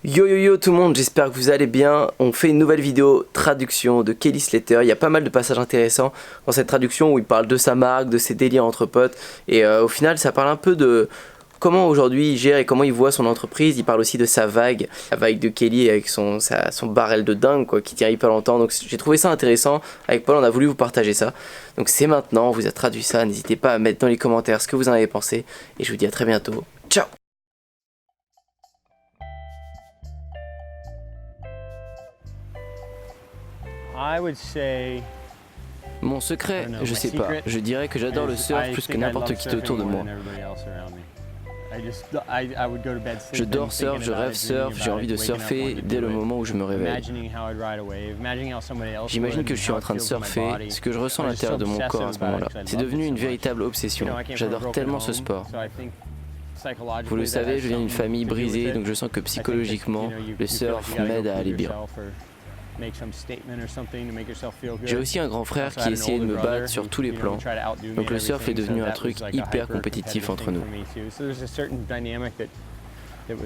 Yo yo yo tout le monde, j'espère que vous allez bien. On fait une nouvelle vidéo traduction de Kelly Slater. Il y a pas mal de passages intéressants dans cette traduction où il parle de sa marque, de ses délires entre potes. Et au final ça parle un peu de comment aujourd'hui il gère et comment il voit son entreprise. Il parle aussi de sa vague, la vague de Kelly avec son barrel de dingue quoi, qui tient hyper longtemps. Donc j'ai trouvé ça intéressant. Avec Paul on a voulu vous partager ça. Donc c'est maintenant, on vous a traduit ça. N'hésitez pas à mettre dans les commentaires ce que vous en avez pensé. Et je vous dis à très bientôt. Ciao. Mon secret, je sais pas, je dirais que j'adore le surf plus que n'importe qui autour de moi. Je dors surf, je rêve surf, j'ai envie de surfer dès le moment où je me réveille. J'imagine que je suis en train de surfer, ce que je ressens à l'intérieur de mon corps à ce moment-là. C'est devenu une véritable obsession. J'adore tellement ce sport. Vous le savez, je viens d'une famille brisée, donc je sens que psychologiquement, le surf m'aide à aller bien. J'ai aussi un grand frère qui essayait de me battre sur tous les plans, donc le surf est devenu un truc hyper compétitif entre nous.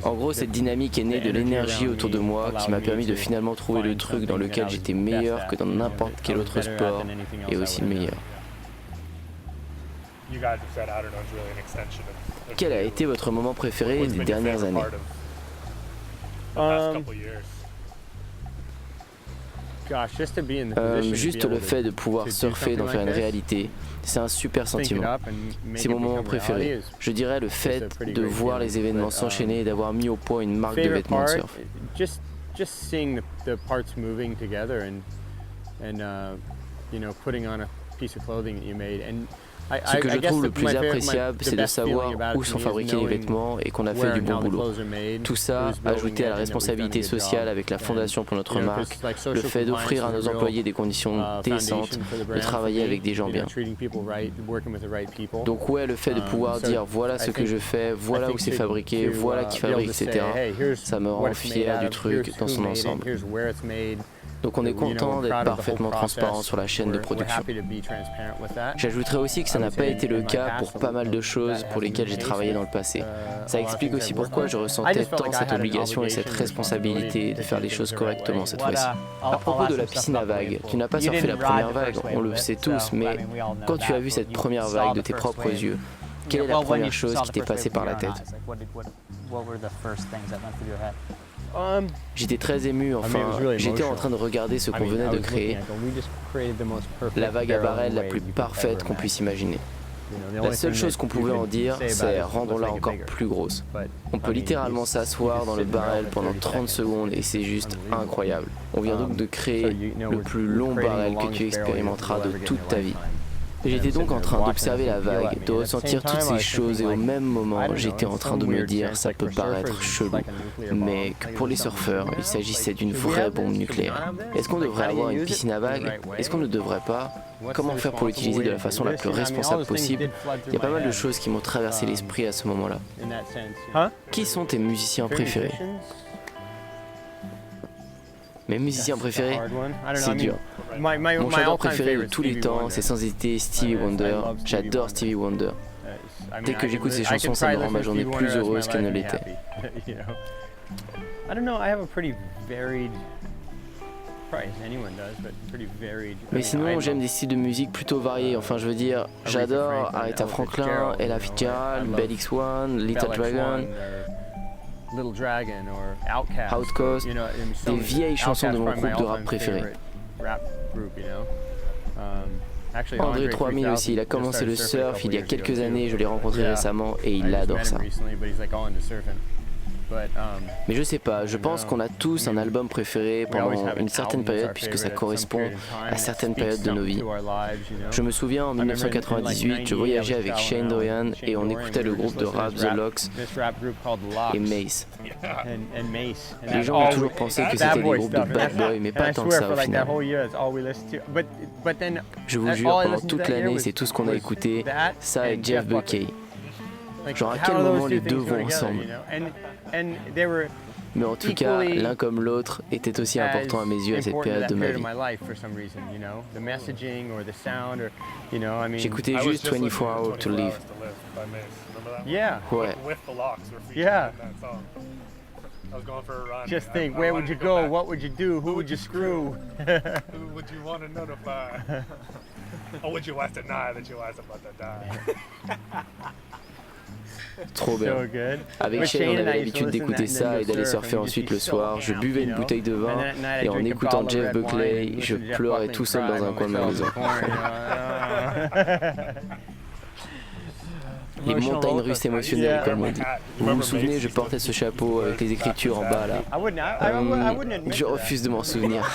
En gros, cette dynamique est née de l'énergie autour de moi qui m'a permis de finalement trouver le truc dans lequel j'étais meilleur que dans n'importe quel autre sport et aussi meilleur. Quel a été votre moment préféré des dernières années? Juste le fait de pouvoir surfer, d'en faire une réalité, c'est un super sentiment. C'est mon moment préféré. Je dirais le fait de voir les événements s'enchaîner et d'avoir mis au point une marque de vêtements de surf. Ce que je trouve le plus appréciable, c'est de savoir où sont fabriqués les vêtements et qu'on a fait du bon boulot. Tout ça, ajouté à la responsabilité sociale avec la fondation pour notre marque, le fait d'offrir à nos employés des conditions décentes, de travailler avec des gens bien. Donc ouais, le fait de pouvoir dire voilà ce que je fais, voilà où c'est fabriqué, voilà qui fabrique, etc. Ça me rend fier du truc dans son ensemble. Donc on est content d'être parfaitement transparent sur la chaîne de production. J'ajouterais aussi que ça n'a pas été le cas pour pas mal de choses pour lesquelles j'ai travaillé dans le passé. Ça explique aussi pourquoi je ressentais tant cette obligation et cette responsabilité de faire les choses correctement cette fois-ci. À propos de la piscine à vagues, tu n'as pas surfé la première vague, on le sait tous, mais quand tu as vu cette première vague de tes propres yeux, quelle est la première chose qui t'est passée par la tête? J'étais très ému, enfin, j'étais en train de regarder ce qu'on venait de créer, la vague à barrel la plus parfaite qu'on puisse imaginer. La seule chose qu'on pouvait en dire, c'est rendons-la encore plus grosse. On peut littéralement s'asseoir dans le barrel pendant 30 secondes et c'est juste incroyable. On vient donc de créer le plus long barrel que tu expérimenteras de toute ta vie. J'étais donc en train d'observer la vague, de ressentir toutes ces choses et au même moment, j'étais en train de me dire ça peut paraître chelou, mais que pour les surfeurs, il s'agissait d'une vraie bombe nucléaire. Est-ce qu'on devrait avoir une piscine à vagues? Est-ce qu'on ne devrait pas? Comment faire pour l'utiliser de la façon la plus responsable possible? Il y a pas mal de choses qui m'ont traversé l'esprit à ce moment-là. Qui sont tes musiciens préférés? Mes musiciens préférés, c'est dur. Mon chanteur préféré de tous les temps, c'est sans hésiter Stevie Wonder. J'adore Stevie Wonder. Dès que j'écoute ses chansons, ça me rend ma journée plus heureuse qu'elle ne l'était. Mais sinon, j'aime des styles de musique plutôt variés. Enfin, je veux dire, j'adore Aretha Franklin, Ella Fitzgerald, Bell X1, Little Dragon, Outcast, des vieilles chansons de mon groupe de rap préféré. André 3000 aussi, il a commencé le surf il y a quelques années, je l'ai rencontré récemment et il adore ça. Mais je sais pas, je pense qu'on a tous un album préféré pendant une certaine période puisque ça correspond à certaines périodes de nos vies. Je me souviens en 1998, je voyageais avec Shane Doyan et on écoutait le groupe de rap The Lox et Mace. Les gens ont toujours pensé que c'était des groupes de bad boys, mais pas tant que ça au final. Je vous jure, pendant toute l'année, c'est tout ce qu'on a écouté, ça et Jeff Buckey. Genre à quel moment les deux vont ensemble? Mais en tout cas, l'un comme l'autre était aussi important à mes yeux à cette période de ma vie. J'écoutais juste 24 Hours to Live. Ouais. Just think, where would you go? What would you do? Who would you screw? Who would you want to notify? Or would you want to deny that you was about to die? Trop bien. Avec Shane, on avait l'habitude d'écouter ça et d'aller surfer ensuite le soir. Je buvais une bouteille de vin et en écoutant Jeff Buckley, je pleurais tout seul dans un coin de ma maison. Les montagnes russes émotionnelles, comme on dit. Vous vous souvenez, je portais ce chapeau avec les écritures en bas là. Je refuse de m'en souvenir.